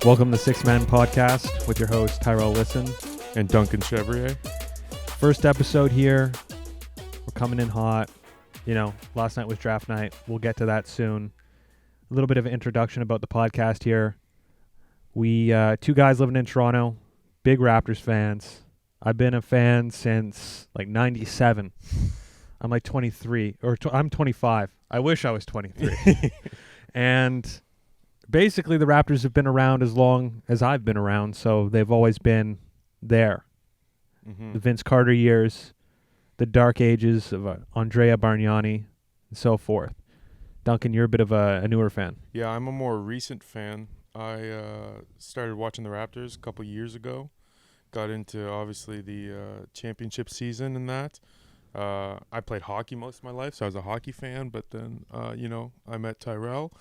Welcome to Six Man Podcast with your host Tyrell, Lisson, and Duncan, Chevrier. First episode here. We're coming in hot. Last night was draft night. We'll get to that soon. A little bit of an introduction about the podcast here. We two guys living in Toronto, big Raptors fans. I've been a fan since like 97. I'm like 23, I'm 25. I wish I was 23. And basically, the Raptors have been around as long as I've been around, so they've always been there. Mm-hmm. The Vince Carter years, the dark ages of Andrea Bargnani, and so forth. Duncan, you're a bit of a newer fan. Yeah, I'm a more recent fan. I started watching the Raptors a couple years ago. Got into, obviously, the championship season and that. I played hockey most of my life, so I was a hockey fan. But then, I met Tyrell,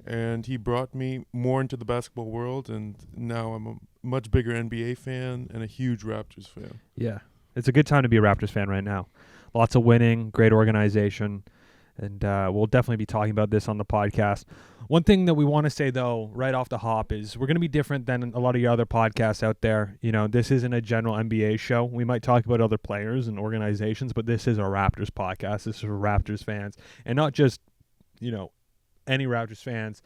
and he brought me more into the basketball world. And now I'm a much bigger NBA fan and a huge Raptors fan. Yeah, it's a good time to be a Raptors fan right now. Lots of winning, great organization. And we'll definitely be talking about this on the podcast. One thing that we want to say, though, right off the hop is we're going to be different than a lot of your other podcasts out there. This isn't a general NBA show. We might talk about other players and organizations, but this is a Raptors podcast. This is for Raptors fans. And not just, any Raptors fans.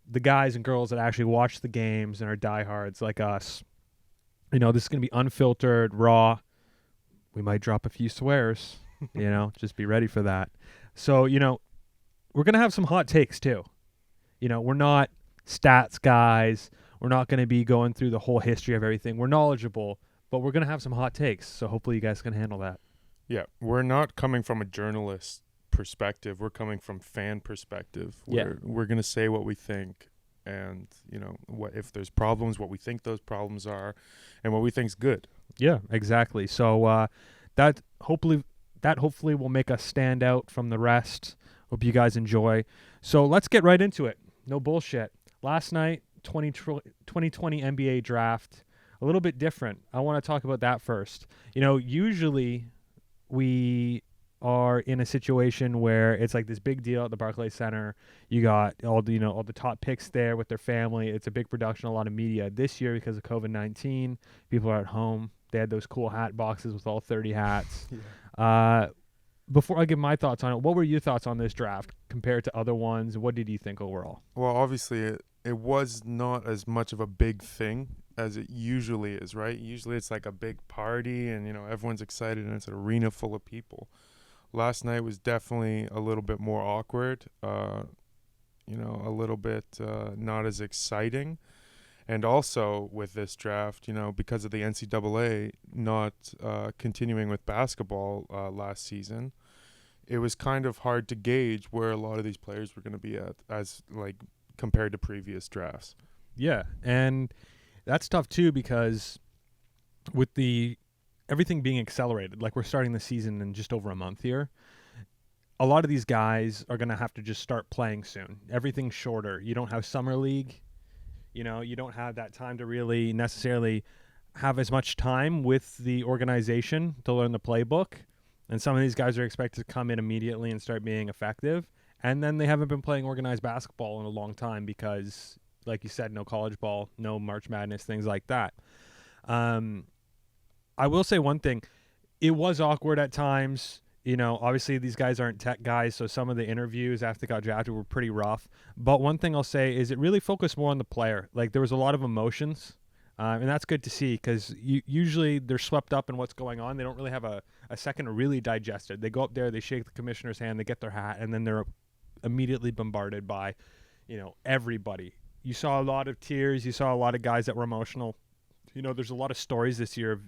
The guys and girls that actually watch the games and are diehards like us. This is going to be unfiltered, raw. We might drop a few swears. Just be ready for that. So, we're going to have some hot takes too. We're not stats guys. We're not going to be going through the whole history of everything. We're knowledgeable, but we're going to have some hot takes. So hopefully you guys can handle that. Yeah, we're not coming from a journalist perspective. We're coming from fan perspective. We're going to say what we think and, what if there's problems, what we think those problems are, and what we think's good. Yeah, exactly. So that hopefully will make us stand out from the rest. Hope you guys enjoy. So let's get right into it. No bullshit. Last night, 2020 NBA draft, a little bit different. I want to talk about that first. Usually we are in a situation where it's like this big deal at the Barclays Center. You got all the top picks there with their family. It's a big production, a lot of media. This year, because of COVID-19, people are at home. They had those cool hat boxes with all 30 hats. Yeah. Before I give my thoughts on it, what were your thoughts on this draft compared to other ones? What did you think overall? Well, obviously, it was not as much of a big thing as it usually is, right? Usually it's like a big party and, everyone's excited and it's an arena full of people. Last night was definitely a little bit more awkward, a little bit not as exciting. And also with this draft, because of the NCAA not continuing with basketball last season, it was kind of hard to gauge where a lot of these players were going to be at as like compared to previous drafts. Yeah, and that's tough too because with everything being accelerated, like we're starting the season in just over a month here, a lot of these guys are going to have to just start playing soon. Everything's shorter. You don't have summer league. You don't have that time to really necessarily have as much time with the organization to learn the playbook. And some of these guys are expected to come in immediately and start being effective. And then they haven't been playing organized basketball in a long time because, like you said, no college ball, no March Madness, things like that. I will say one thing. It was awkward at times. Obviously these guys aren't tech guys, so some of the interviews after they got drafted were pretty rough. But one thing I'll say is it really focused more on the player. Like there was a lot of emotions, and that's good to see because usually they're swept up in what's going on. They don't really have a second to really digest it. They go up there, they shake the commissioner's hand, they get their hat, and then they're immediately bombarded by, everybody. You saw a lot of tears. You saw a lot of guys that were emotional. There's a lot of stories this year of,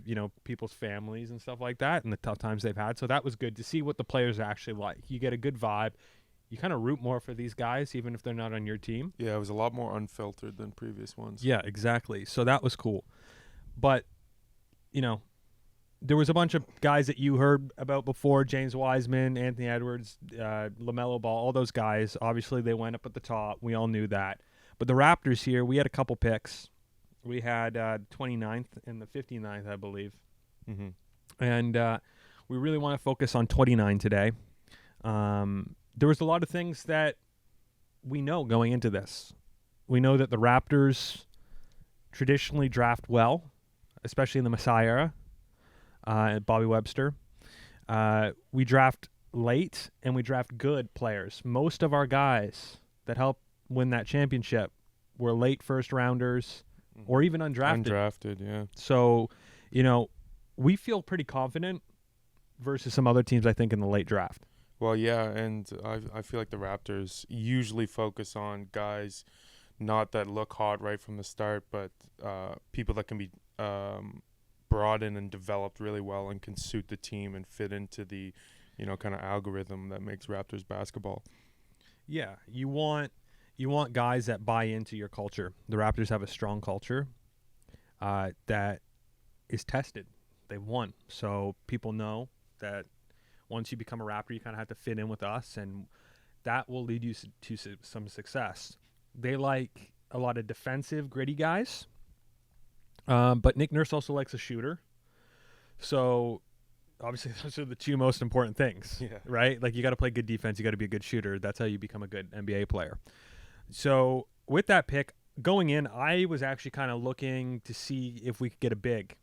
people's families and stuff like that and the tough times they've had. So that was good to see what the players are actually like. You get a good vibe. You kind of root more for these guys, even if they're not on your team. Yeah, it was a lot more unfiltered than previous ones. Yeah, exactly. So that was cool. But, there was a bunch of guys that you heard about before, James Wiseman, Anthony Edwards, LaMelo Ball, all those guys. Obviously, they went up at the top. We all knew that. But the Raptors here, we had a couple picks. We had 29th and the 59th, I believe. Mm-hmm. And we really want to focus on 29 today. There was a lot of things that we know going into this. We know that the Raptors traditionally draft well, especially in the Messiah era, Bobby Webster. We draft late and we draft good players. Most of our guys that help win that championship were late first rounders or even undrafted. Undrafted, yeah. So, we feel pretty confident versus some other teams, I think, in the late draft. Well, yeah, and I feel like the Raptors usually focus on guys not that look hot right from the start, but people that can be brought in and developed really well and can suit the team and fit into the, kind of algorithm that makes Raptors basketball. Yeah, you want guys that buy into your culture. The Raptors have a strong culture that is tested. They've won, so people know that once you become a Raptor, you kind of have to fit in with us, and that will lead you to some success. They like a lot of defensive, gritty guys, but Nick Nurse also likes a shooter. So obviously those are the two most important things, right? Like, you got to play good defense, you got to be a good shooter. That's how you become a good NBA player. So with that pick, going in, I was actually kind of looking to see if we could get a big.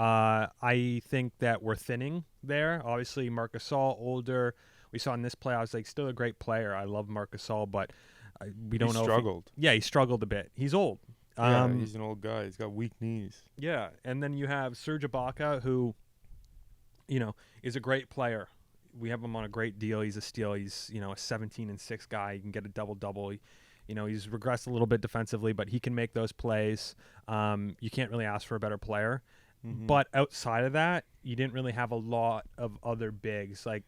I think that we're thinning there. Obviously, Marc Gasol, older. We saw in this playoffs, like, still a great player. I love Marc Gasol, but we don't know. He struggled. He struggled a bit. He's old. Yeah, he's an old guy. He's got weak knees. Yeah, and then you have Serge Ibaka, who, is a great player. We have him on a great deal. He's a steal. He's, a 17-6 guy. He can get a double-double. He's regressed a little bit defensively, but he can make those plays. You can't really ask for a better player. Mm-hmm. But outside of that, you didn't really have a lot of other bigs. Like,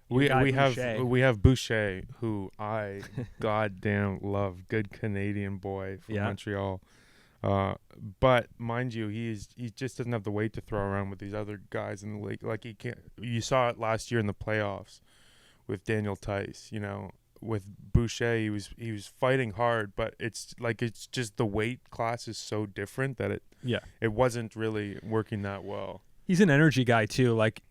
we have Boucher, who I goddamn love. Good Canadian boy from Montreal. But mind you, he just doesn't have the weight to throw around with these other guys in the league. Like, he can't. You saw it last year in the playoffs with Daniel Tice. With Boucher, he was fighting hard, but it's just the weight class is so different that it wasn't really working that well. He's an energy guy too. Like,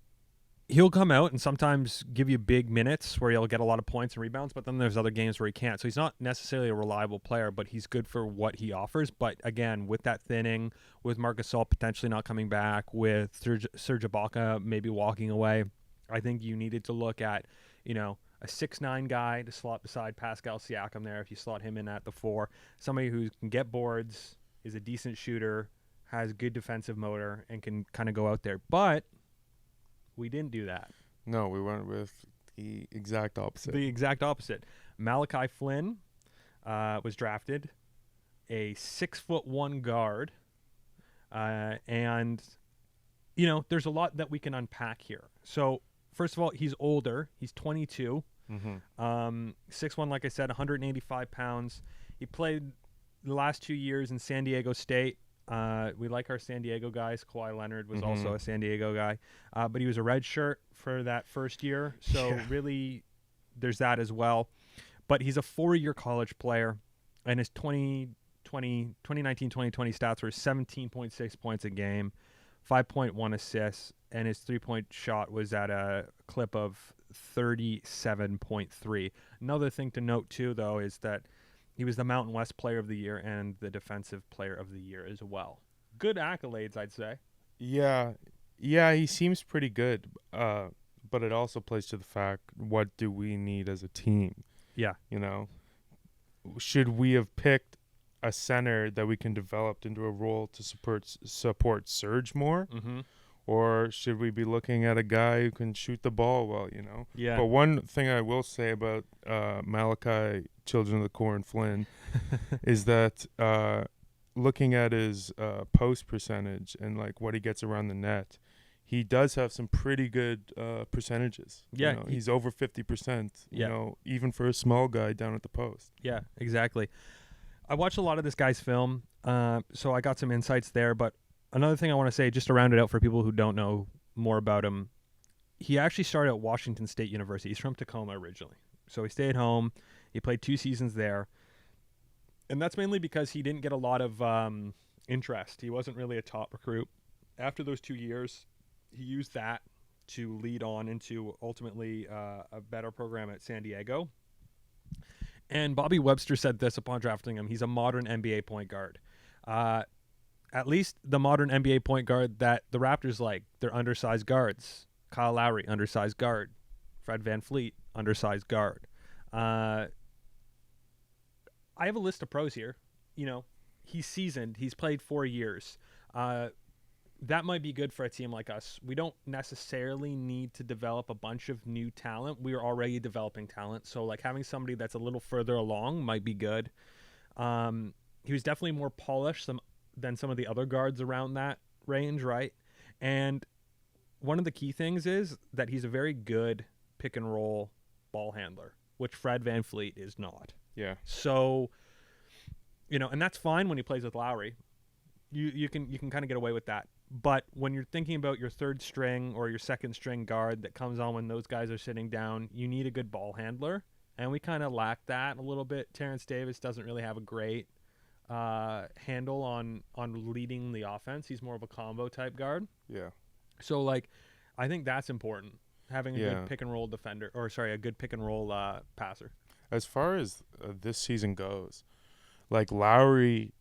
he'll come out and sometimes give you big minutes where he'll get a lot of points and rebounds, but then there's other games where he can't. So he's not necessarily a reliable player, but he's good for what he offers. But again, with that thinning, with Marc Gasol potentially not coming back, with Serge Ibaka maybe walking away, I think you needed to look at, a 6'9" guy to slot beside Pascal Siakam there if you slot him in at the 4. Somebody who can get boards, is a decent shooter, has good defensive motor, and can kind of go out there. But we didn't do that. No, we went with the exact opposite. Malachi Flynn was drafted, a 6'1" guard. And, there's a lot that we can unpack here. So, first of all, he's older. He's 22. 6'1", like I said, 185 pounds. He played the last 2 years in San Diego State. We like our San Diego guys. Kawhi Leonard was also a San Diego guy. But he was a red shirt for that first year. So really, there's that as well. But he's a 4-year college player. And his 2019-2020 stats were 17.6 points a game, 5.1 assists. And his three-point shot was at a clip of 37.3. Another thing to note, too, though, is that he was the Mountain West Player of the Year and the Defensive Player of the Year as well. Good accolades, I'd say. Yeah, he seems pretty good. But it also plays to the fact, what do we need as a team? Yeah. Should we have picked a center that we can develop into a role to support Serge more? Mm-hmm. Or should we be looking at a guy who can shoot the ball well, Yeah. But one thing I will say about Malachi, Children of the Corn Flynn, is that looking at his post percentage and, like, what he gets around the net, he does have some pretty good percentages. Yeah. He's over 50%, even for a small guy down at the post. Yeah, exactly. I watched a lot of this guy's film, so I got some insights there, but another thing I want to say, just to round it out for people who don't know more about him, he actually started at Washington State University. He's from Tacoma originally. So he stayed home. He played 2 seasons there. And that's mainly because he didn't get a lot of interest. He wasn't really a top recruit. After those 2 years, he used that to lead on into ultimately a better program at San Diego. And Bobby Webster said this upon drafting him. He's a modern NBA point guard. At least the modern NBA point guard that the Raptors like. They're undersized guards. Kyle Lowry, undersized guard. Fred VanVleet, undersized guard. I have a list of pros here. He's seasoned. He's played 4 years. That might be good for a team like us. We don't necessarily need to develop a bunch of new talent. We are already developing talent. So, having somebody that's a little further along might be good. He was definitely more polished than some of the other guards around that range, right? And one of the key things is that he's a very good pick and roll ball handler, which Fred VanVleet is not. Yeah. So, and that's fine when he plays with Lowry. You can kind of get away with that. But when you're thinking about your third string or your second string guard that comes on when those guys are sitting down, you need a good ball handler. And we kind of lack that a little bit. Terrence Davis doesn't really have a great handle on leading the offense. He's more of a combo type guard. Yeah. So, I think that's important, having a good pick and roll defender, a good pick and roll passer. As far as this season goes, Lowry,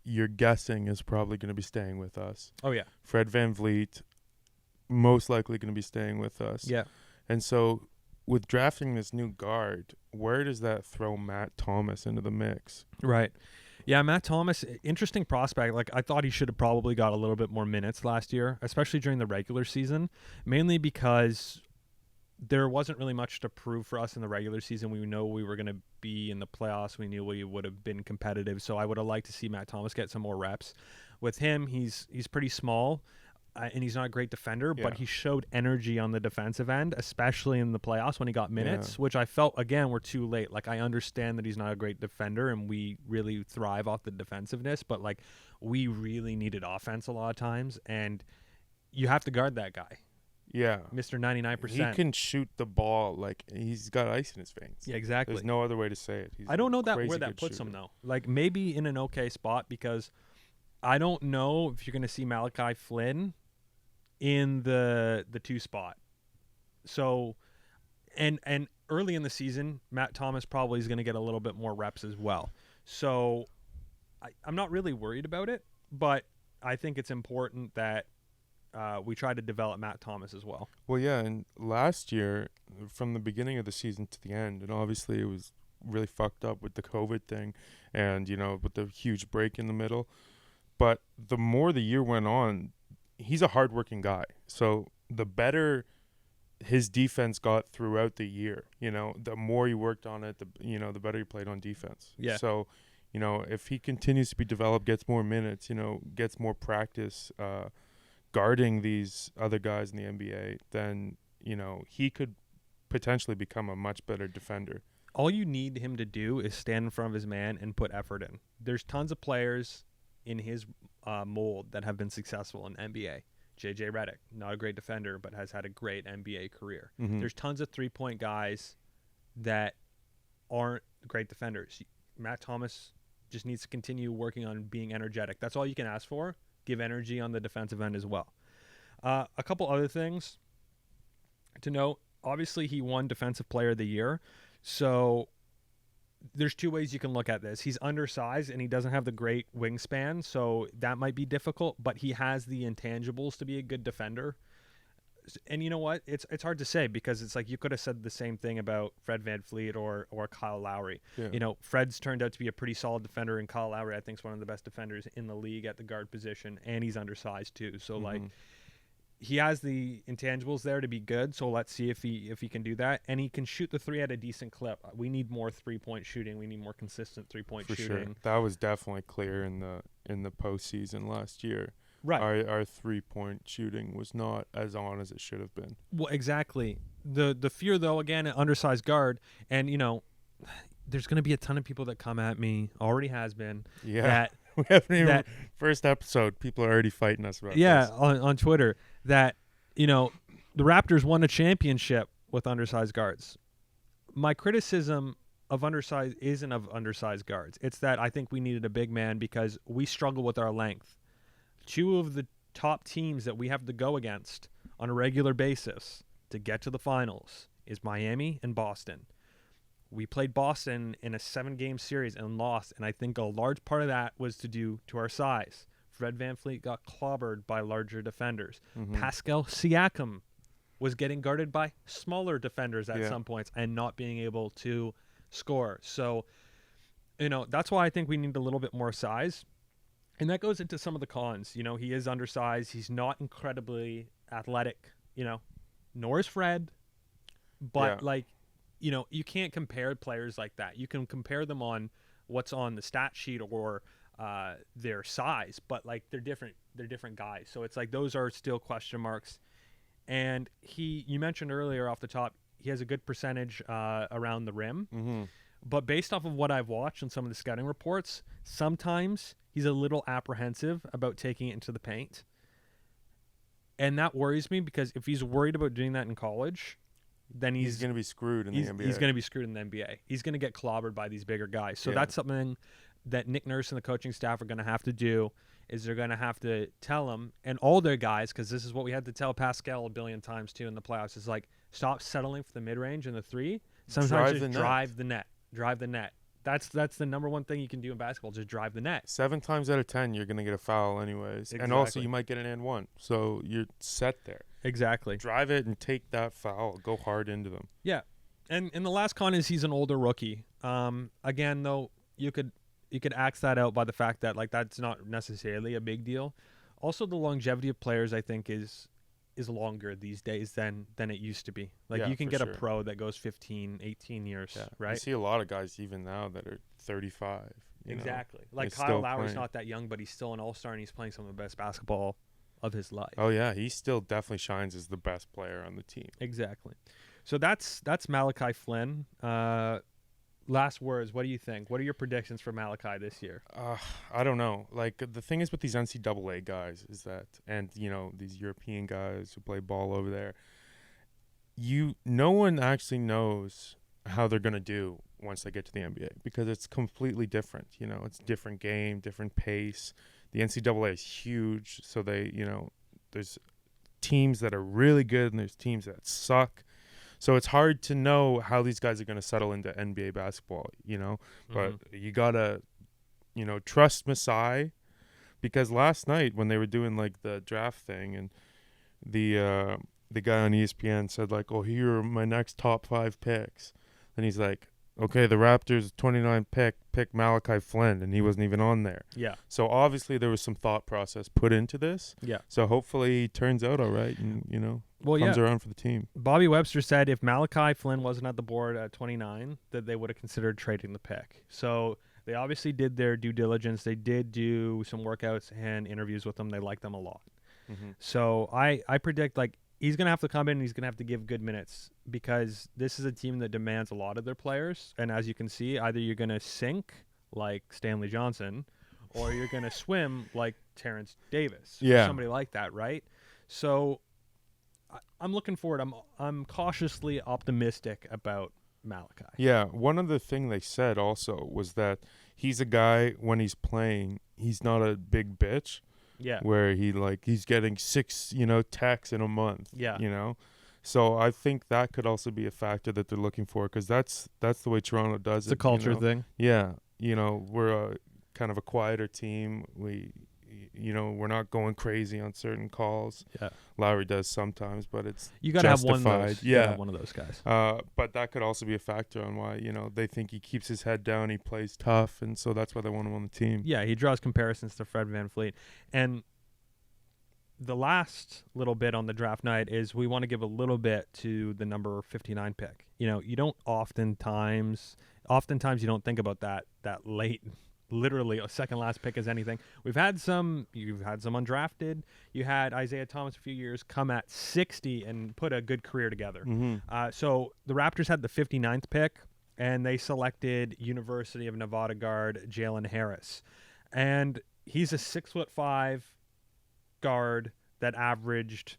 you're guessing is probably going to be staying with us. Oh, yeah. Fred VanVleet, most likely going to be staying with us. Yeah. And so with drafting this new guard, where does that throw Matt Thomas into the mix? Right. Yeah, Matt Thomas, interesting prospect. I thought he should have probably got a little bit more minutes last year, especially during the regular season, mainly because there wasn't really much to prove for us in the regular season. We know we were going to be in the playoffs. We knew we would have been competitive. So I would have liked to see Matt Thomas get some more reps. With him, he's pretty small, and he's not a great defender, but he showed energy on the defensive end, especially in the playoffs when he got minutes, which I felt, again, were too late. I understand that he's not a great defender, and we really thrive off the defensiveness, but, we really needed offense a lot of times, and you have to guard that guy. Yeah. Mr. 99%. He can shoot the ball he's got ice in his veins. Yeah, exactly. There's no other way to say it. I don't know where that puts him, though. Maybe in an okay spot, because I don't know if you're going to see Malachi Flynn in the 2 spot. So, and early in the season, Matt Thomas probably is going to get a little bit more reps as well. So, I'm not really worried about it, but I think it's important that we try to develop Matt Thomas as well. Well, yeah, and last year, from the beginning of the season to the end, and obviously it was really fucked up with the COVID thing and, with the huge break in the middle. But the more the year went on, he's a hardworking guy. So the better his defense got throughout the year, the more he worked on it, the better he played on defense. Yeah. So, if he continues to be developed, gets more minutes, gets more practice, guarding these other guys in the NBA, then, he could potentially become a much better defender. All you need him to do is stand in front of his man and put effort in. There's tons of players in his mold that have been successful in NBA. JJ Redick, not a great defender, but has had a great NBA career. Mm-hmm. There's tons of three-point guys that aren't great defenders. Matt Thomas just needs to continue working on being energetic. That's all you can ask for. Give energy on the defensive end as well. A couple other things to note. Obviously, he won Defensive Player of the Year. So there's 2 ways you can look at this. He's undersized, and he doesn't have the great wingspan, so that might be difficult, but he has the intangibles to be a good defender. And you know what? It's hard to say, because it's you could have said the same thing about Fred VanVleet or Kyle Lowry. Yeah. Fred's turned out to be a pretty solid defender, and Kyle Lowry, I think, is one of the best defenders in the league at the guard position, and he's undersized too. So he has the intangibles there to be good. So let's see if he can do that, and he can shoot the 3 at a decent clip. We need more 3-point shooting. We need more consistent 3-point shooting. For sure. That was definitely clear in the postseason last year. Right. Our 3-point shooting was not as on as it should have been. Well, exactly. The fear, though, again, an undersized guard, and there's going to be a ton of people that come at me. Already has been. Yeah. We haven't even first episode. People are already fighting us about this. Yeah, on Twitter, that the Raptors won a championship with undersized guards. My criticism of undersized isn't of undersized guards. It's that I think we needed a big man because we struggle with our length. 2 of the top teams that we have to go against on a regular basis to get to the finals is Miami and Boston. We played Boston in a 7-game series and lost, and I think a large part of that was to do to our size. Fred VanVleet got clobbered by larger defenders. Pascal Siakam was getting guarded by smaller defenders at some points and not being able to score. So, that's why I think we need a little bit more size. And that goes into some of the cons. He is undersized. He's not incredibly athletic, nor is Fred. But, you can't compare players like that. You can compare them on what's on the stat sheet or their size, but they're different guys. So it's those are still question marks. And you mentioned earlier off the top, he has a good percentage around the rim. But based off of what I've watched on some of the scouting reports, sometimes he's a little apprehensive about taking it into the paint. And that worries me because if he's worried about doing that in college, then he's going to be screwed in the NBA. He's going to be screwed in the NBA. He's going to get clobbered by these bigger guys. So that's something that Nick Nurse and the coaching staff are going to have to do, is they're going to have to tell him and all their guys, because this is what we had to tell Pascal a billion times too in the playoffs, is stop settling for the mid-range and the three. Sometimes just drive the net. Drive the net. That's the number one thing you can do in basketball, just drive the net. 7 times out of 10, you're going to get a foul anyways. Exactly. And also you might get an and one. So you're set there. Exactly. Drive it and take that foul. Go hard into them. Yeah. And the last con is he's an older rookie. Again, though, you could axe that out by the fact that that's not necessarily a big deal. Also, the longevity of players, I think, is longer these days than it used to be. You can get a pro that goes 15, 18 years, right? You see a lot of guys even now that are 35. Exactly. Kyle Lowry's not that young, but he's still an all-star, and he's playing some of the best basketball of his life. Oh, yeah. He still definitely shines as the best player on the team. Exactly. So that's Malachi Flynn. Last words. What do you think? What are your predictions for Malachi this year? I don't know. The thing is with these NCAA guys is that, and these European guys who play ball over there, no one actually knows how they're gonna do once they get to the NBA because it's completely different. It's different game, different pace. The NCAA is huge, so there's teams that are really good and there's teams that suck. So it's hard to know how these guys are going to settle into NBA basketball, But you got to, trust Masai, because last night when they were doing the draft thing and the guy on ESPN said oh, here are my next top 5 picks. And he's like, okay, the Raptors 29 pick Malachi Flynn, and he wasn't even on there. Yeah. So obviously there was some thought process put into this. Yeah. So hopefully he turns out all right and, comes around for the team. Bobby Webster said if Malachi Flynn wasn't at the board at 29, that they would have considered trading the pick. So they obviously did their due diligence. They did do some workouts and interviews with them. They liked them a lot. So I predict he's going to have to come in and he's going to have to give good minutes because this is a team that demands a lot of their players. And as you can see, either you're going to sink like Stanley Johnson or you're going to swim like Terrence Davis. Yeah. Or somebody like that, right? So I'm looking forward. I'm cautiously optimistic about Malachi. Yeah, one other thing they said also was that he's a guy, when he's playing, he's not a big bitch. Yeah. Where he's getting 6, techs in a month. Yeah. So I think that could also be a factor that they're looking for because that's the way Toronto does it. It's a culture thing. Yeah. We're a kind of a quieter team. We're not going crazy on certain calls. Yeah. Lowry does sometimes, but it's you gotta justified. Have one of those. Yeah. One of those guys. But that could also be a factor on why, they think he keeps his head down, he plays tough, and so that's why they want him on the team. Yeah, he draws comparisons to Fred VanVleet. And the last little bit on the draft night is we want to give a little bit to the number 59 pick. You don't oftentimes you don't think about that late, literally a second last pick as anything. You've had some undrafted. You had Isaiah Thomas a few years come at 60 and put a good career together. Mm-hmm. So the Raptors had the 59th pick and they selected University of Nevada guard Jalen Harris. And he's a 6'5" guard that averaged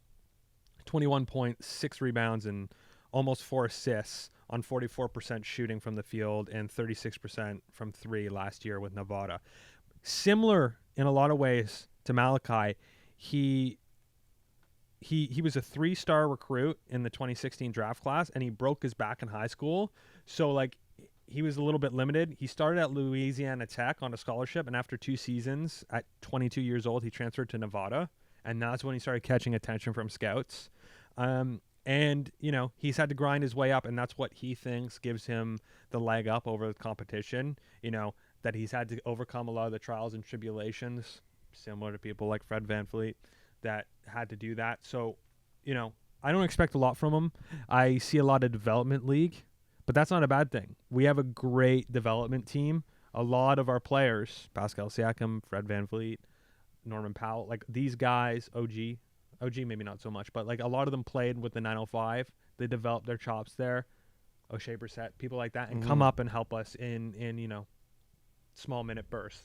21 points, 6 rebounds, and almost 4 assists on 44% shooting from the field and 36% from 3 last year with Nevada. Similar in a lot of ways to Malachi, he was a 3-star recruit in the 2016 draft class, and he broke his back in high school. So he was a little bit limited. He started at Louisiana Tech on a scholarship, and after 2 seasons, at 22 years old, he transferred to Nevada, and that's when he started catching attention from scouts. And, he's had to grind his way up, and that's what he thinks gives him the leg up over the competition, that he's had to overcome a lot of the trials and tribulations, similar to people like Fred VanVleet, that had to do that. So, I don't expect a lot from him. I see a lot of development league, but that's not a bad thing. We have a great development team. A lot of our players, Pascal Siakam, Fred VanVleet, Norman Powell, like these guys, OG maybe not so much, but like a lot of them played with the 905. They developed their chops there. O'Shea Brissett, people like that, and come up and help us in small minute bursts.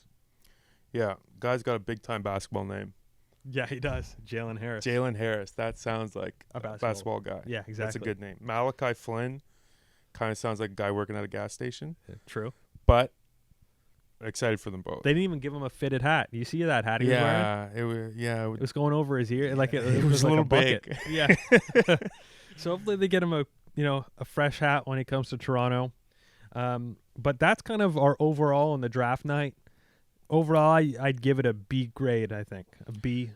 Yeah, guy's got a big time basketball name. Yeah, he does. Jalen Harris. Jalen Harris. That sounds like a basketball guy. Yeah, exactly. That's a good name. Malachi Flynn kind of sounds like a guy working at a gas station. Yeah, true. But excited for them both. They didn't even give him a fitted hat. You see that hat he was wearing? It was going over his ear. Like it was like a little bucket. big. Yeah. So hopefully they get him a fresh hat when he comes to Toronto. But that's kind of our overall on the draft night. Overall, I'd give it a B grade, I think. A B.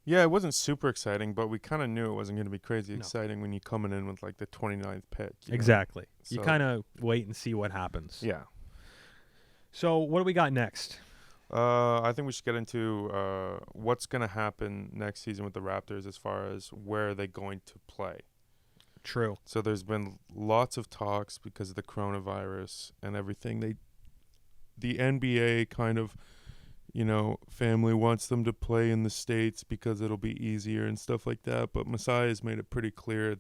Yeah, it wasn't super exciting, but we kind of knew it wasn't going to be crazy exciting when you're coming in with like the 29th pick. Exactly. So, you kind of wait and see what happens. Yeah. So what do we got next? I think we should get into what's going to happen next season with the Raptors as far as where are they going to play. True. So there's been lots of talks because of the coronavirus and everything. The NBA kind of, family wants them to play in the States because it'll be easier and stuff like that. But Masai has made it pretty clear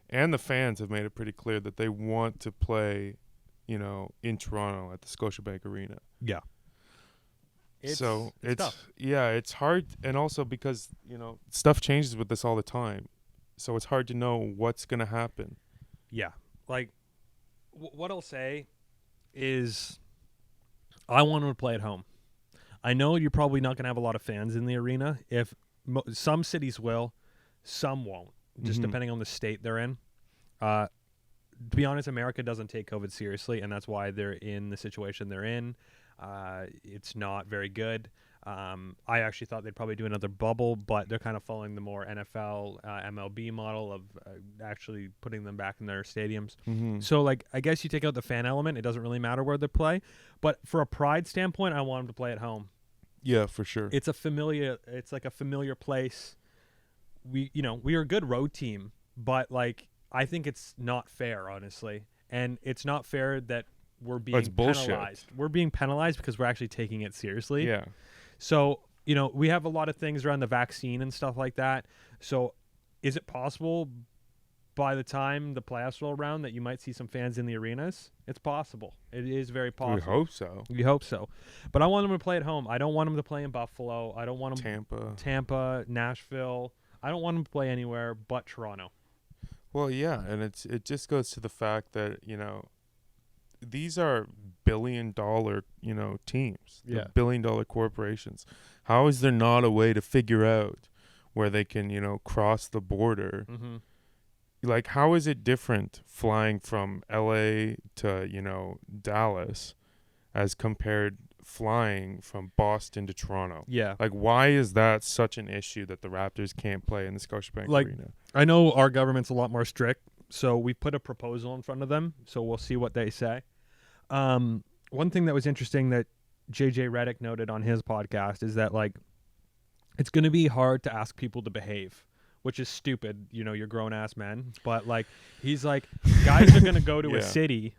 and the fans have made it pretty clear that they want to play, in Toronto at the Scotiabank Arena. Yeah. It's tough. Yeah, it's hard. And also because, stuff changes with this all the time. So it's hard to know what's going to happen. Yeah. Like, what I'll say is I want them to play at home. I know you're probably not going to have a lot of fans in the arena. If some cities will, some won't, just depending on the state they're in. To be honest, America doesn't take COVID seriously, and that's why they're in the situation they're in. It's not very good. I actually thought they'd probably do another bubble, but they're kind of following the more NFL, MLB model of actually putting them back in their stadiums. So, I guess you take out the fan element. It doesn't really matter where they play. But for a pride standpoint, I want them to play at home. Yeah, for sure. It's like a familiar place. We are a good road team, but I think it's not fair, honestly. And it's not fair that we're being penalized. We're being penalized because we're actually taking it seriously. Yeah. So, we have a lot of things around the vaccine and stuff like that. So, is it possible by the time the playoffs roll around that you might see some fans in the arenas? It's possible. It is very possible. We hope so. But I want them to play at home. I don't want them to play in Buffalo. I don't want them Tampa, Nashville. I don't want them to play anywhere but Toronto. Well, yeah, and it just goes to the fact that, these are billion-dollar, teams. Yeah. They're billion-dollar corporations. How is there not a way to figure out where they can, cross the border? Mm-hmm. Like, how is it different flying from L.A. to, Dallas as compared flying from Boston to Toronto? Yeah. Like, why is that such an issue that the Raptors can't play in the Scotiabank Arena? I know our government's a lot more strict, so we put a proposal in front of them, so we'll see what they say. One thing that was interesting that JJ Redick noted on his podcast is that, it's going to be hard to ask people to behave, which is stupid. You're grown-ass men. But, he's like, guys are going to go to a city,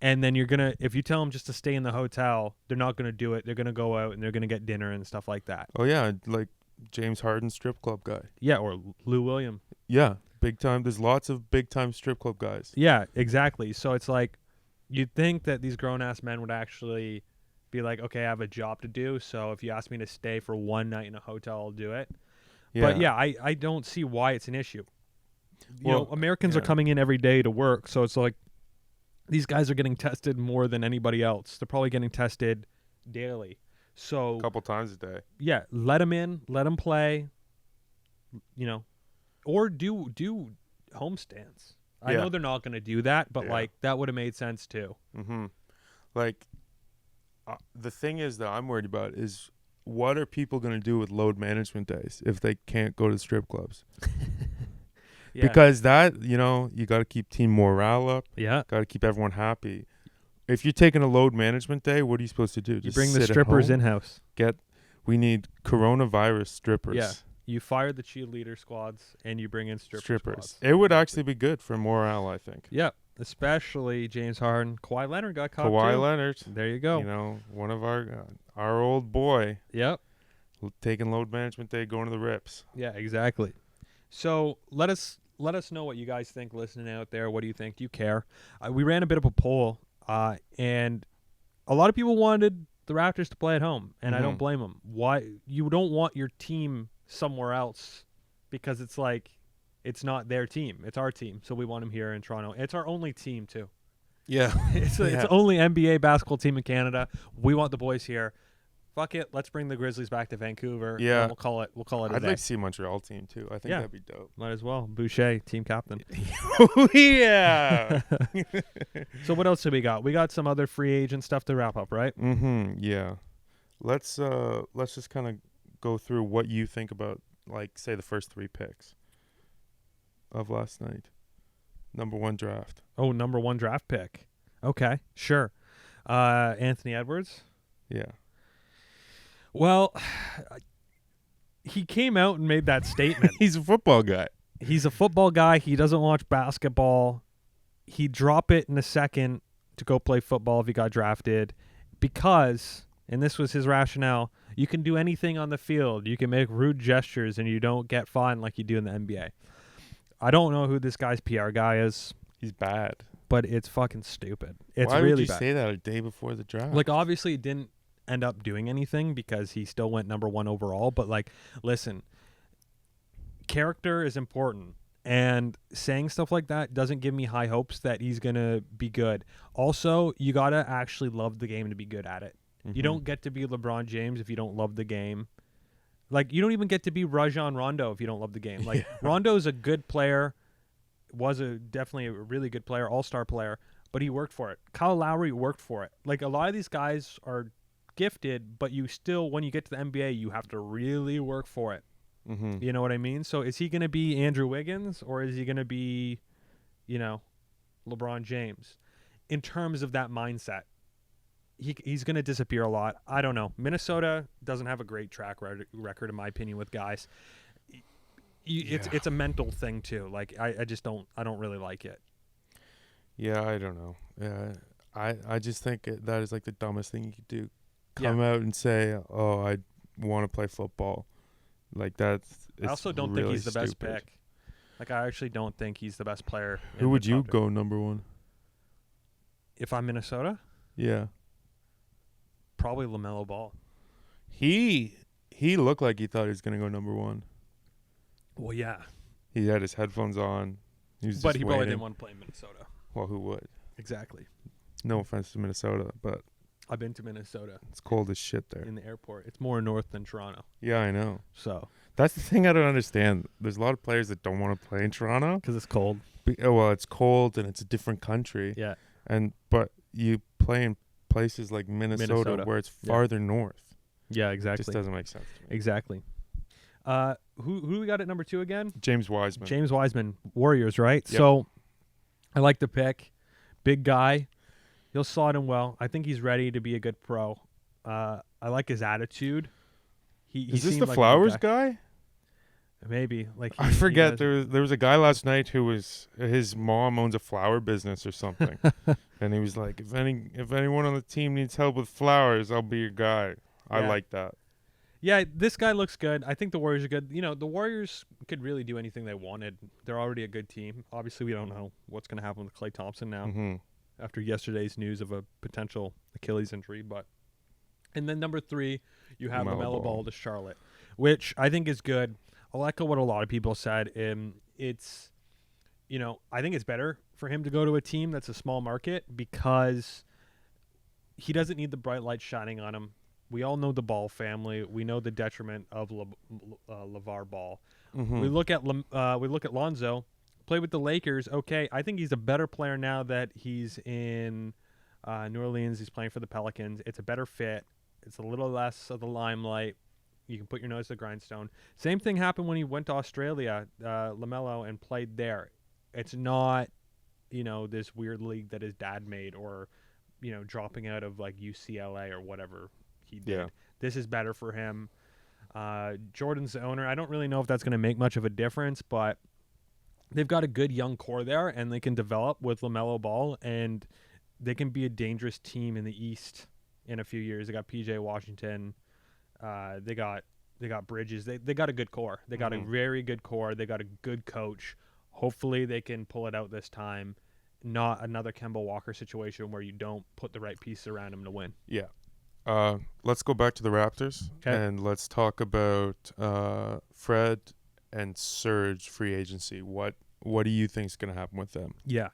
and then if you tell them just to stay in the hotel, they're not going to do it. They're going to go out, and they're going to get dinner and stuff like that. Oh, yeah, like James Harden strip club guy. Yeah, or Lou Williams. Yeah, big time. There's lots of big-time strip club guys. Yeah, exactly. So it's you'd think that these grown-ass men would actually be like, okay, I have a job to do, so if you ask me to stay for one night in a hotel, I'll do it. Yeah. But, yeah, I don't see why it's an issue. Americans are coming in every day to work, so it's these guys are getting tested more than anybody else. They're probably getting tested daily. So a couple times a day. Yeah, let them in, let them play, or do homestands. I know they're not going to do that, but Yeah. like that would have made sense too. Mm-hmm. Like, the thing is that I'm worried about is what are people going to do with load management days if they can't go to strip clubs? Yeah. Because that, you got to keep team morale up. Yeah. Got to keep everyone happy. If you're taking a load management day, what are you supposed to do? You bring the strippers in-house. We need coronavirus strippers. Yeah. You fire the cheerleader squads and you bring in strippers. Squads. It would actually be good for morale, I think. Yeah. Especially James Harden. Kawhi Leonard got caught Kawhi too. Leonard. There you go. One of our old boy. Yep. Taking load management day, going to the rips. Yeah, exactly. So let us know what you guys think listening out there. What do you think? Do you care? We ran a bit of a poll, and a lot of people wanted the Raptors to play at home, and I don't blame them. Why? You don't want your team somewhere else because it's like it's not their team. It's our team, so we want them here in Toronto. It's our only team, too. Yeah. It's the only NBA basketball team in Canada. We want the boys here. Fuck it, let's bring the Grizzlies back to Vancouver. Yeah, and we'll call it a I'd day. like to see Montreal team too. I think that'd be dope. Might as well. Boucher, team captain. Oh yeah. So what else do we got? We got some other free agent stuff to wrap up, right? Yeah. Let's just kind of go through what you think about, like, say the first 3 picks of last night. Number 1 draft. Oh, number 1 draft pick. Okay, sure. Anthony Edwards. Yeah. Well, he came out and made that statement. He's a football guy. He's a football guy. He doesn't watch basketball. He'd drop it in a second to go play football if he got drafted because, and this was his rationale, you can do anything on the field. You can make rude gestures and you don't get fined like you do in the NBA. I don't know who this guy's PR guy is. He's bad. But it's fucking stupid. It's Why really would you bad. say that a day before the draft? Like, obviously, it didn't end up doing anything because he still went number 1 overall. But, like, listen, character is important. And saying stuff like that doesn't give me high hopes that he's going to be good. Also, you got to actually love the game to be good at it. You don't get to be LeBron James if you don't love the game. Like, you don't even get to be Rajon Rondo if you don't love the game. Like, Rondo is a good player, definitely a really good player, all-star player, but he worked for it. Kyle Lowry worked for it. Like, a lot of these guys are gifted, but you still, when you get to the NBA, you have to really work for it. You know what I mean? So is he going to be Andrew Wiggins or is he going to be, LeBron James? In terms of that mindset, he's going to disappear a lot. I don't know. Minnesota doesn't have a great track record, in my opinion, with guys. It's a mental thing too. Like I don't really like it. Yeah, I don't know. Yeah, I just think that is like the dumbest thing you could do. Come out and say, "Oh, I want to play football." Like that's. I also don't think he's the best pick. Like I actually don't think he's the best player. Who would you go number 1? If I'm Minnesota? Yeah. Probably LaMelo Ball. He looked like he thought he was gonna go number 1. Well, yeah. He had his headphones on. He probably didn't want to play in Minnesota. Well, who would? Exactly. No offense to Minnesota, but I've been to Minnesota. It's cold as shit there. In the airport. It's more north than Toronto. Yeah, I know. So that's the thing I don't understand. There's a lot of players that don't want to play in Toronto because it's cold. Well, it's cold and it's a different country. Yeah. But you play in places like Minnesota. Where it's farther north. Yeah, exactly. It just doesn't make sense to me. Exactly. Who do we got at number 2 again? James Wiseman. James Wiseman, Warriors, right? Yep. So I like the pick. Big guy. He'll slot in well. I think he's ready to be a good pro. I like his attitude. Is this the Flowers guy? Maybe. I forget. There was a guy last night who was his mom owns a flower business or something, and he was like, if anyone on the team needs help with flowers, I'll be your guy. Yeah. I like that. Yeah, this guy looks good. I think the Warriors are good. The Warriors could really do anything they wanted. They're already a good team. Obviously, we don't know what's going to happen with Klay Thompson now after yesterday's news of a potential Achilles injury. And then number 3, you have LaMelo Ball to Charlotte, which I think is good. I'll echo what a lot of people said. It's, I think it's better for him to go to a team that's a small market because he doesn't need the bright light shining on him. We all know the Ball family. We know the detriment of LeVar Ball. We look at Lonzo. Played with the Lakers. Okay, I think he's a better player now that he's in New Orleans. He's playing for the Pelicans. It's a better fit. It's a little less of the limelight. You can put your nose to the grindstone. Same thing happened when he went to Australia, LaMelo, and played there. It's not, this weird league that his dad made or, dropping out of like UCLA or whatever he did. Yeah. This is better for him. Jordan's the owner. I don't really know if that's going to make much of a difference, but they've got a good young core there, and they can develop with LaMelo Ball, and they can be a dangerous team in the East in a few years. They got PJ Washington. They got Bridges. They got a good core. They got a very good core. They got a good coach. Hopefully they can pull it out this time. Not another Kemba Walker situation where you don't put the right pieces around him to win. Yeah. Let's go back to the Raptors, and let's talk about Fred and Serge free agency. What do you think is going to happen with them? Yeah.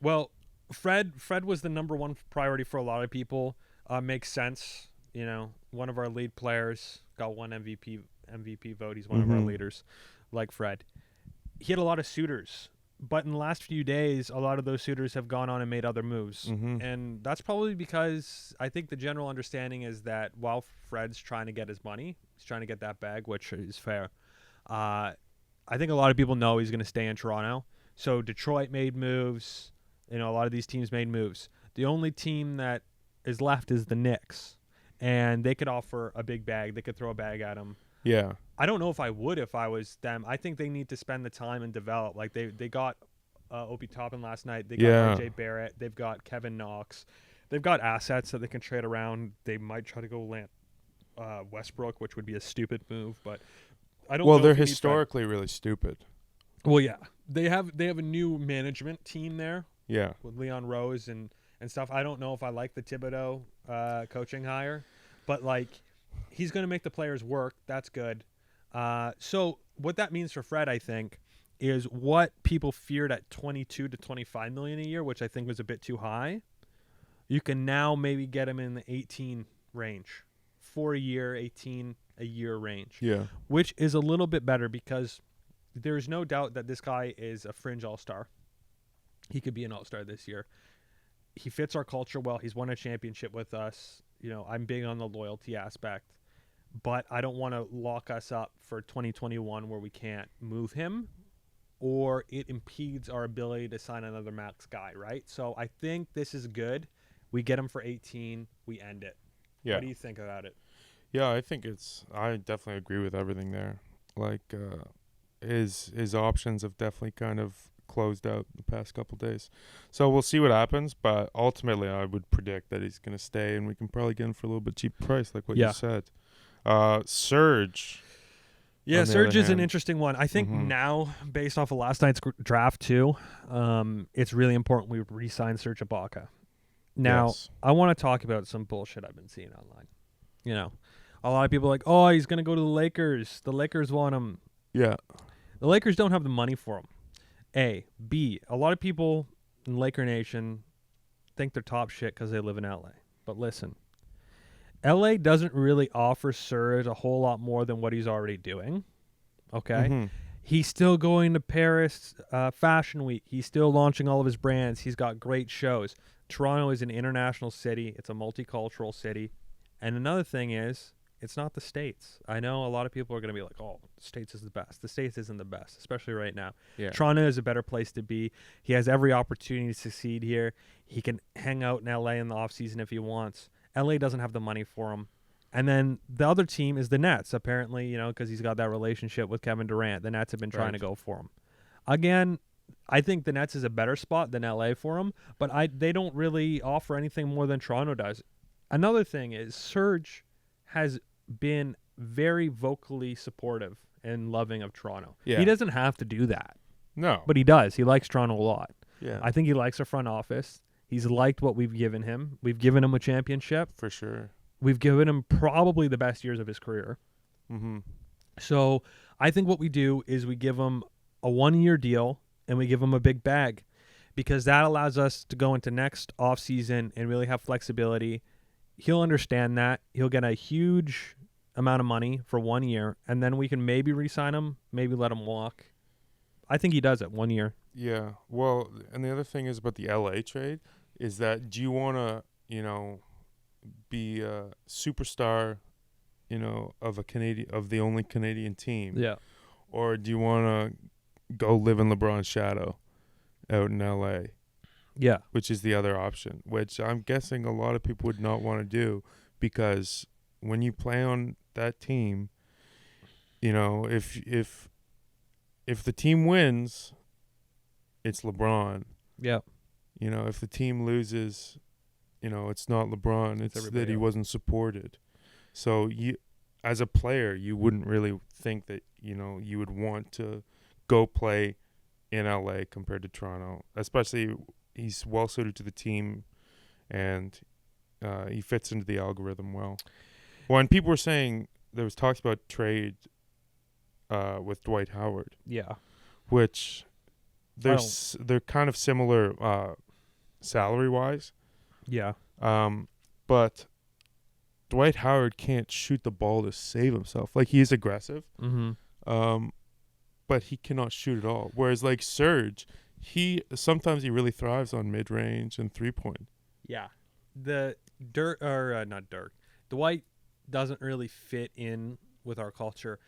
Well, Fred was the number one priority for a lot of people. Makes sense. One of our lead players got one MVP vote. He's one of our leaders, like Fred. He had a lot of suitors, but in the last few days, a lot of those suitors have gone on and made other moves. And that's probably because I think the general understanding is that while Fred's trying to get his money, he's trying to get that bag, which is fair. I think a lot of people know he's going to stay in Toronto. So Detroit made moves. A lot of these teams made moves. The only team that is left is the Knicks, and they could offer a big bag. They could throw a bag at him. Yeah. I don't know if I would if I was them. I think they need to spend the time and develop. Like they got Obi Toppin last night. They got RJ Barrett. They've got Kevin Knox. They've got assets that they can trade around. They might try to go land Westbrook, which would be a stupid move, but I don't know. Well, they're historically really stupid. Well, yeah. They have a new management team there. Yeah. With Leon Rose and stuff. I don't know if I like the Thibodeau coaching hire, but like he's going to make the players work. That's good. So what that means for Fred, I think, is what people feared at 22 to 25 million a year, which I think was a bit too high. You can now maybe get him in the 18 range, 4 a year, 18 a year range. Yeah. Which is a little bit better because there's no doubt that this guy is a fringe all-star. He could be an all-star this year. He fits our culture well. He's won a championship with us. I'm big on the loyalty aspect, but I don't want to lock us up for 2021 where we can't move him or it impedes our ability to sign another max guy, right? So I think this is good. We get him for 18. We end it. Yeah. What do you think about it? Yeah, I definitely agree with everything there. Like his options have definitely kind of closed out the past couple days. So we'll see what happens, but ultimately I would predict that he's going to stay and we can probably get him for a little bit cheap price like what you said. Serge. Yeah, Serge is an interesting one. I think now, based off of last night's draft too, it's really important we re-sign Serge Ibaka. Now, I want to talk about some bullshit I've been seeing online. A lot of people are like, oh, he's going to go to the Lakers. The Lakers want him. Yeah. The Lakers don't have the money for him. A. B. A lot of people in Laker Nation think they're top shit because they live in LA. But listen, LA doesn't really offer Serge a whole lot more than what he's already doing. Okay? He's still going to Paris Fashion Week. He's still launching all of his brands. He's got great shows. Toronto is an international city. It's a multicultural city. And another thing is, it's not the States. I know a lot of people are going to be like, oh, the States is the best. The States isn't the best, especially right now. Yeah. Toronto is a better place to be. He has every opportunity to succeed here. He can hang out in L.A. in the offseason if he wants. L.A. doesn't have the money for him. And then the other team is the Nets, apparently, because he's got that relationship with Kevin Durant. The Nets have been trying to go for him. Again, I think the Nets is a better spot than L.A. for him, but they don't really offer anything more than Toronto does. Another thing is Serge has been very vocally supportive and loving of Toronto. Yeah. He doesn't have to do that. No. But he does. He likes Toronto a lot. Yeah. I think he likes our front office. He's liked what we've given him. We've given him a championship. For sure. We've given him probably the best years of his career. So I think what we do is we give him a 1-year deal and we give him a big bag because that allows us to go into next offseason and really have flexibility. He'll understand that. He'll get a huge amount of money for 1 year, and then we can maybe re-sign him, maybe let him walk. I think he does it 1 year. Yeah. Well, and the other thing is about the LA trade is that do you want to, be a superstar, of the only Canadian team, Yeah. or do you want to go live in LeBron's shadow out in LA, Yeah. which is the other option, which I'm guessing a lot of people would not want to do because when you play on that team, if the team wins, it's LeBron. Yeah. If the team loses, it's not LeBron. It's that he else. wasn't supported. So you, as a player, you wouldn't really think that, you would want to go play in LA compared to Toronto. Especially he's well suited to the team and he fits into the algorithm well. Well, and people were saying there was talks about trade with Dwight Howard. Yeah. Which they're kind of similar salary wise. Yeah. But Dwight Howard can't shoot the ball to save himself. Like, he is aggressive. Mm-hmm. But he cannot shoot at all. Whereas like Serge, sometimes he really thrives on mid range and 3-point. Yeah. Not Dirk. Dwight doesn't really fit in with our culture.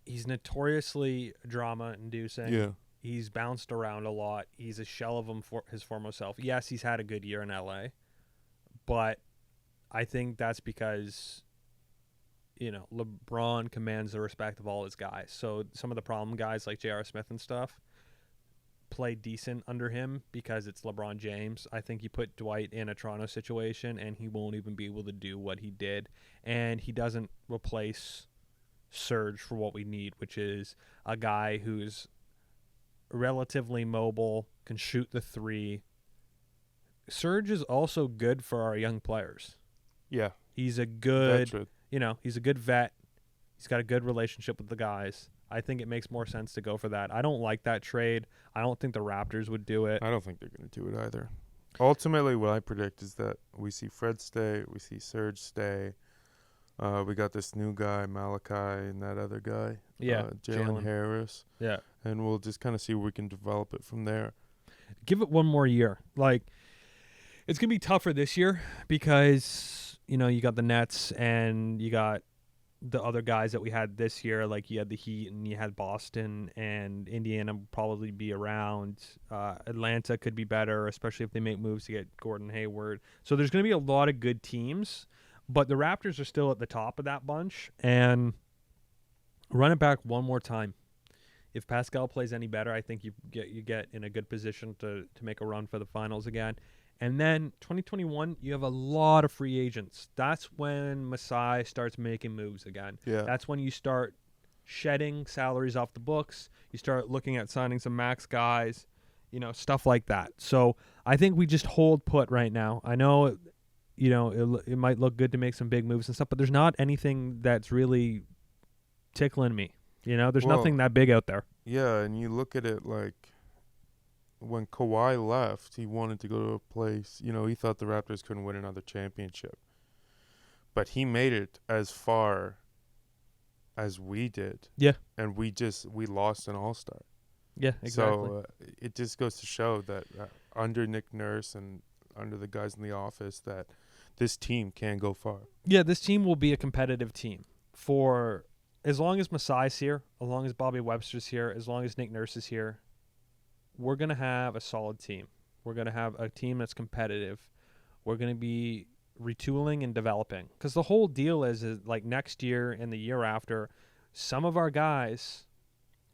He's notoriously drama inducing. Yeah. He's bounced around a lot. He's a shell of his former self. Yes, he's had a good year in LA, but I think that's because, LeBron commands the respect of all his guys. So some of the problem guys like J.R. Smith and stuff play decent under him because it's LeBron James. I think you put Dwight in a Toronto situation and he won't even be able to do what he did. And he doesn't replace Serge for what we need, which is a guy who's relatively mobile, can shoot the three. Serge is also good for our young players. Yeah. He's a good, veteran. He's a good vet. He's got a good relationship with the guys. I think it makes more sense to go for that. I don't like that trade. I don't think the Raptors would do it. I don't think they're going to do it either. Ultimately, what I predict is that we see Fred stay, we see Serge stay. We got this new guy, Malachi, and that other guy, Jalen Harris. Yeah. And we'll just kind of see where we can develop it from there. Give it one more year. Like, it's going to be tougher this year because, you got the Nets and you got the other guys that we had this year. Like, you had the Heat and you had Boston, and Indiana will probably be around. Atlanta could be better, especially if they make moves to get Gordon Hayward. So there's going to be a lot of good teams, but the Raptors are still at the top of that bunch. And run it back one more time. If Pascal plays any better, I think you get in a good position to make a run for the finals again. And then 2021, you have a lot of free agents. That's when Masai starts making moves again. Yeah. That's when you start shedding salaries off the books. You start looking at signing some max guys, stuff like that. So I think we just hold put right now. I know, it might look good to make some big moves and stuff, but there's not anything that's really tickling me. There's nothing that big out there. Yeah, and you look at it like when Kawhi left, he wanted to go to a place, he thought the Raptors couldn't win another championship. But he made it as far as we did. Yeah. And we lost an all-star. Yeah, exactly. So it just goes to show that under Nick Nurse and under the guys in the office that this team can go far. Yeah, this team will be a competitive team for as long as Masai's here, as long as Bobby Webster's here, as long as Nick Nurse is here. We're going to have a solid team. We're going to have a team that's competitive. We're going to be retooling and developing. Because the whole deal is like next year and the year after, some of our guys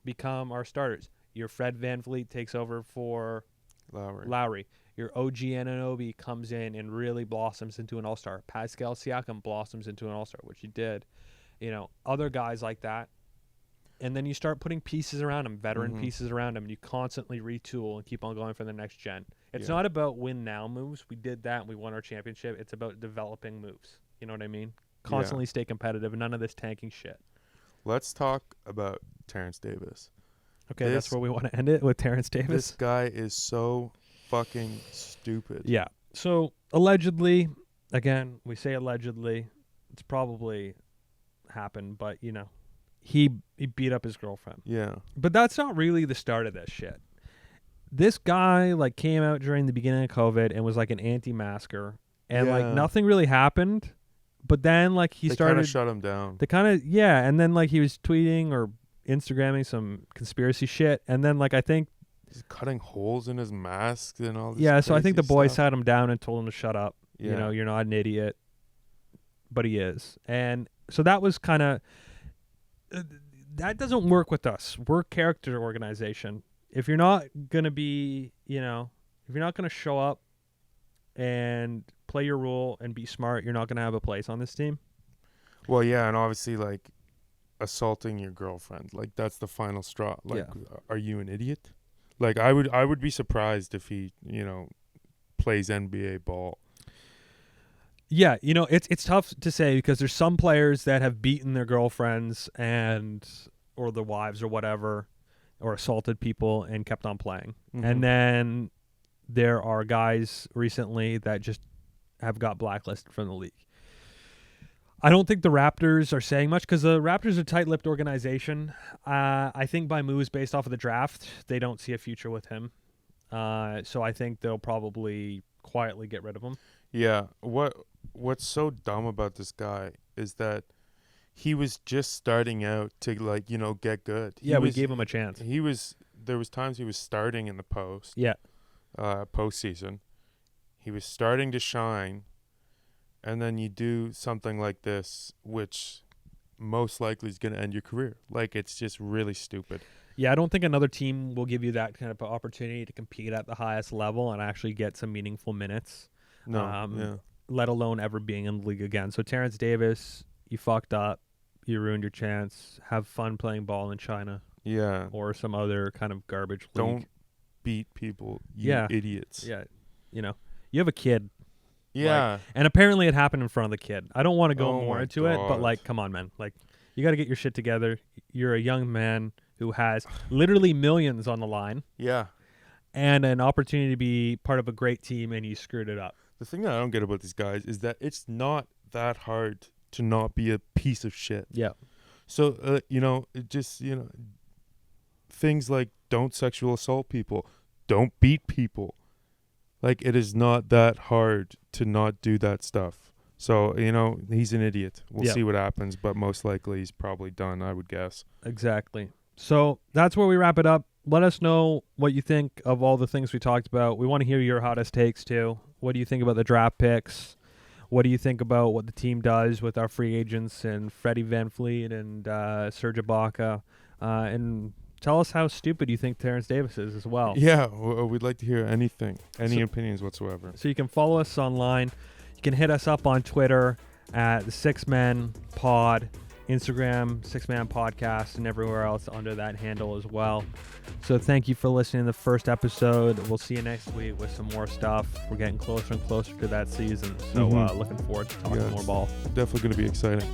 become our starters. Your Fred VanVleet takes over for Lowry. Your OG Anunoby comes in and really blossoms into an all-star. Pascal Siakam blossoms into an all-star, which he did. Other guys like that. And then you start putting pieces around them, veteran pieces around them, and you constantly retool and keep on going for the next gen. It's not about win now moves. We did that and we won our championship. It's about developing moves. You know what I mean? Constantly stay competitive and none of this tanking shit. Let's talk about Terrence Davis. Okay, that's where we want to end it, with Terrence Davis. This guy is so fucking stupid. Yeah. So, allegedly, again, we say allegedly, it's probably happened, but, he beat up his girlfriend. Yeah. But that's not really the start of this shit. This guy like came out during the beginning of COVID and was like an anti-masker, and like nothing really happened. But then like they started kind of shut him down. They kind of and then like he was tweeting or Instagramming some conspiracy shit, and then like I think he's cutting holes in his mask and all this. Yeah, so I think the boy stuff. sat him down and told him to shut up. Yeah. You know, you're not an idiot, but he is, and so that was kind of that doesn't work with us. We're a character organization. If you're not gonna be, if you're not gonna show up and play your role and be smart, you're not gonna have a place on this team. Well, yeah, and obviously, like, assaulting your girlfriend, like, that's the final straw. Like, are you an idiot? Like, I would be surprised if he, plays NBA ball. Yeah, it's tough to say because there's some players that have beaten their girlfriends or their wives or whatever, or assaulted people and kept on playing. Mm-hmm. And then there are guys recently that just have got blacklisted from the league. I don't think the Raptors are saying much because the Raptors are a tight-lipped organization. I think by moves based off of the draft, they don't see a future with him. So I think they'll probably quietly get rid of him. Yeah. What's so dumb about this guy is that he was just starting out to, like, get good. We gave him a chance. There was times he was starting in the post. Yeah. Postseason. He was starting to shine, and then you do something like this, which most likely is going to end your career. Like, it's just really stupid. Yeah, I don't think another team will give you that kind of opportunity to compete at the highest level and actually get some meaningful minutes. No, let alone ever being in the league again. So Terrence Davis, you fucked up. You ruined your chance. Have fun playing ball in China. Yeah. Or some other kind of garbage league. Don't beat people, you idiots. Yeah. You have a kid. Yeah. And apparently it happened in front of the kid. I don't want to go more into it, but like, come on, man. Like, you got to get your shit together. You're a young man who has literally millions on the line. Yeah. And an opportunity to be part of a great team, and you screwed it up. The thing that I don't get about these guys is that it's not that hard to not be a piece of shit. Yeah. So, things like don't sexual assault people, don't beat people. Like, it is not that hard to not do that stuff. So, he's an idiot. We'll see what happens, but most likely he's probably done, I would guess. Exactly. So that's where we wrap it up. Let us know what you think of all the things we talked about. We want to hear your hottest takes, too. What do you think about the draft picks? What do you think about what the team does with our free agents and Freddie VanVleet and Serge Ibaka? And tell us how stupid you think Terrence Davis is as well. Yeah, we'd like to hear anything, any opinions whatsoever. So you can follow us online. You can hit us up on Twitter at the 6 Men Pod, Instagram 6 Man Podcast, and everywhere else under that handle as well. So thank you for listening to the first episode. We'll see you next week with some more stuff. We're getting closer and closer to that season. So looking forward to talking more ball. Definitely going to be exciting.